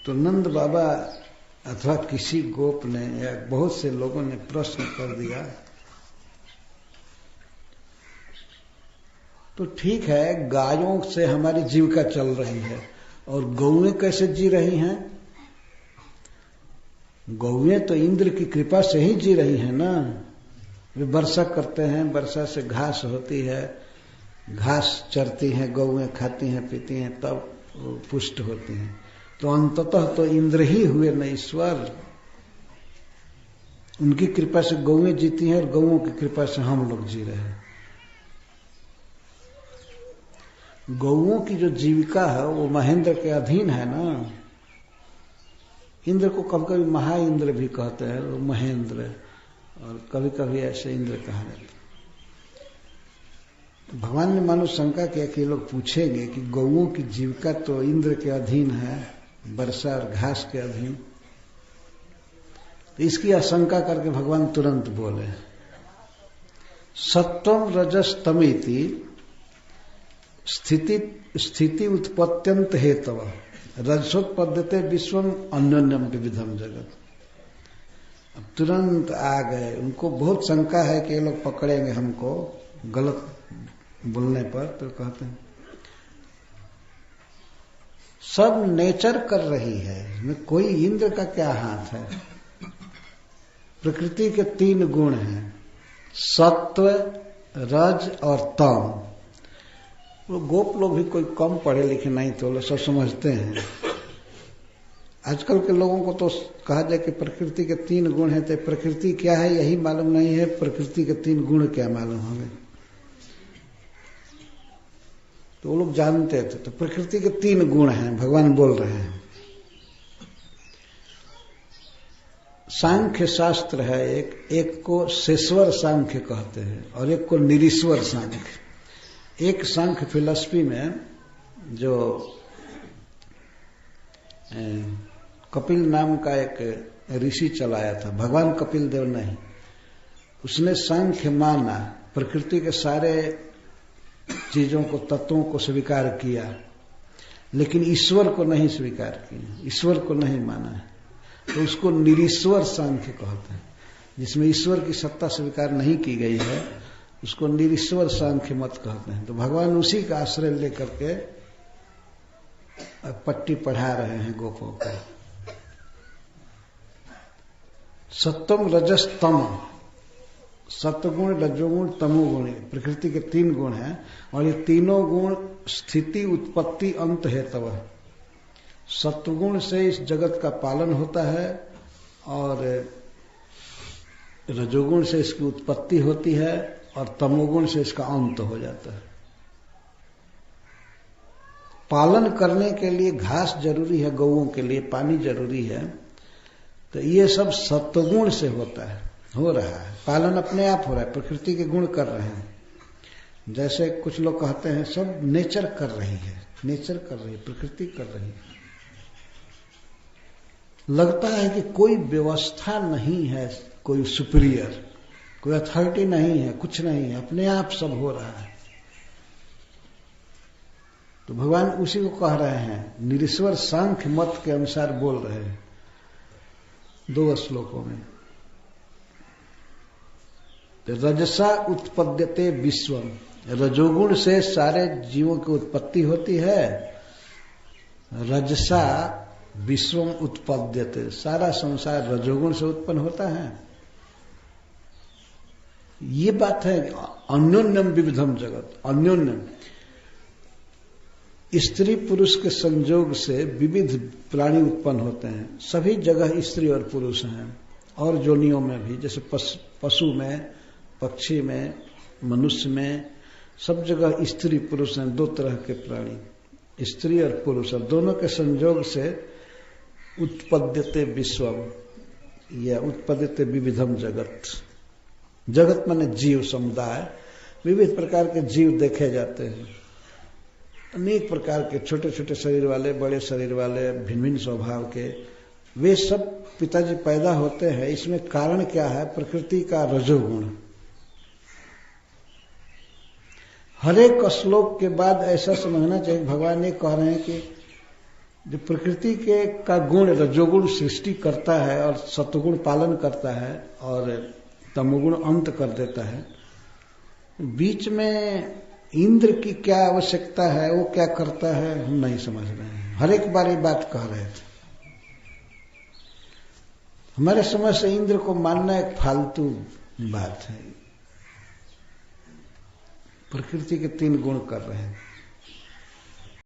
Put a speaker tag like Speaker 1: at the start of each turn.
Speaker 1: तो नंद बाबा अथवा किसी गोप ने या बहुत से लोगों ने प्रश्न कर दिया, तो ठीक है, गायों से हमारी जीविका चल रही है और गौएं कैसे जी रही हैं? गौएं तो इंद्र की कृपा से ही जी रही हैं ना। वे वर्षा करते हैं, वर्षा से घास होती है, घास चरती हैं, गौएं खाती हैं पीती हैं, तब पुष्ट होती हैं। तो अंततः तो इंद्र ही हुए न ईश्वर। उनकी कृपा से गौएं जीती हैं और गौओं की कृपा से हम लोग जी रहे हैं। गौओं की जो जीविका है वो महेंद्र के अधीन है ना। इंद्र को कभी कभी महा इंद्र भी कहते हैं, वो महेंद्र, और कभी कभी ऐसे इंद्र कहा जाता है। भगवान ने मानो शंका किया कि ये लोग पूछेंगे कि गौओं की जीविका तो इंद्र के अधीन है, वर्षा और घास के अधीन। तो इसकी आशंका करके भगवान तुरंत बोले, सत्वम रजस तमेति स्थिति उत्पत्त्यंत हेतव रजसोत्पद्यते विश्वम अन्योन्यम विविधम जगत। अब तुरंत आ गए, उनको बहुत शंका है कि ये लोग पकड़ेंगे हमको गलत बोलने पर। तो कहते हैं सब नेचर कर रही है, इसमें कोई इंद्र का क्या हाथ है। प्रकृति के 3 गुण हैं, सत्व, रज और तम। वो गोप लोग भी कोई कम पढ़े लिखे नहीं तो लोग सब समझते हैं। आजकल के लोगों को तो कहा जाए कि प्रकृति के 3 गुण हैं, तो प्रकृति क्या है यही मालूम नहीं है, प्रकृति के 3 गुण क्या मालूम हमें। तो वो लोग जानते थे। तो प्रकृति के 3 गुण हैं, भगवान बोल रहे हैं। सांख्य शास्त्र है एक को शेश्वर सांख्य कहते हैं और एक को निरीश्वर सांख्य। एक सांख्य फिलॉसफी में जो कपिल नाम का एक ऋषि चलाया था, भगवान कपिल देव नहीं, उसने सांख्य माना, प्रकृति के सारे चीजों को, तत्वों को स्वीकार किया, लेकिन ईश्वर को नहीं स्वीकार किया, ईश्वर को नहीं माना है। तो उसको निरीश्वर सांख्य कहते हैं, जिसमें ईश्वर की सत्ता स्वीकार नहीं की गई है, उसको निरीश्वर सांख्य मत कहते हैं। तो भगवान उसी का आश्रय लेकर के पट्टी पढ़ा रहे हैं गोपों को। सत्वम रजस तम, सत्वगुण, रजोगुण, तमोगुण, प्रकृति के 3 गुण हैं और ये तीनों गुण स्थिति उत्पत्ति अंत हेतव। सत्वगुण से इस जगत का पालन होता है और रजोगुण से इसकी उत्पत्ति होती है और तमोगुण से इसका अंत हो जाता है। पालन करने के लिए घास जरूरी है, गौओं के लिए पानी जरूरी है, तो ये सब सत्वगुण से होता है, हो रहा है। पालन अपने आप हो रहा है, प्रकृति के गुण कर रहे हैं। जैसे कुछ लोग कहते हैं सब नेचर कर रही है, नेचर कर रही है, प्रकृति कर रही है। लगता है कि कोई व्यवस्था नहीं है, कोई सुपीरियर, कोई अथॉरिटी नहीं है, कुछ नहीं है, अपने आप सब हो रहा है। तो भगवान उसी को कह रहे हैं, निरीश्वर सांख्य मत के अनुसार बोल रहे हैं 2 श्लोकों में। तो रजसा उत्पद्यते विश्वम, रजोगुण से सारे जीवों की उत्पत्ति होती है। रजसा विश्वम उत्पद्यते, सारा संसार रजोगुण से उत्पन्न होता है। ये बात है अन्योन्यम विविधम जगत। अन्योन्यम, स्त्री पुरुष के संयोग से विविध प्राणी उत्पन्न होते हैं। सभी जगह स्त्री और पुरुष हैं, और जोनियों में भी, जैसे पशु में, पक्षी में, मनुष्य में, सब जगह स्त्री पुरुष हैं। 2 तरह के प्राणी, स्त्री और पुरुष, और दोनों के संयोग से उत्पद्यते विश्वम, या उत्पद्यते विविधम जगत। जगत माने जीव समुदाय, विविध प्रकार के जीव देखे जाते हैं। अनेक प्रकार के, छोटे छोटे शरीर वाले, बड़े शरीर वाले, भिन्न भिन्न स्वभाव के, वे सब पिताजी पैदा होते हैं। इसमें कारण क्या है? प्रकृति का रजोगुण। हर एक श्लोक के बाद ऐसा समझना चाहिए, भगवान ये कह रहे हैं कि जो प्रकृति के का गुण रजोगुण सृष्टि करता है और सत्वगुण पालन करता है और तमोगुण अंत कर देता है, बीच में इंद्र की क्या आवश्यकता है, वो क्या करता है, हम नहीं समझ रहे हैं। हर एक बार ये बात कह रहे थे। हमारे समझ से इंद्र को मानना एक फालतू बात है। प्रकृति के 3 गुण कर रहे हैं।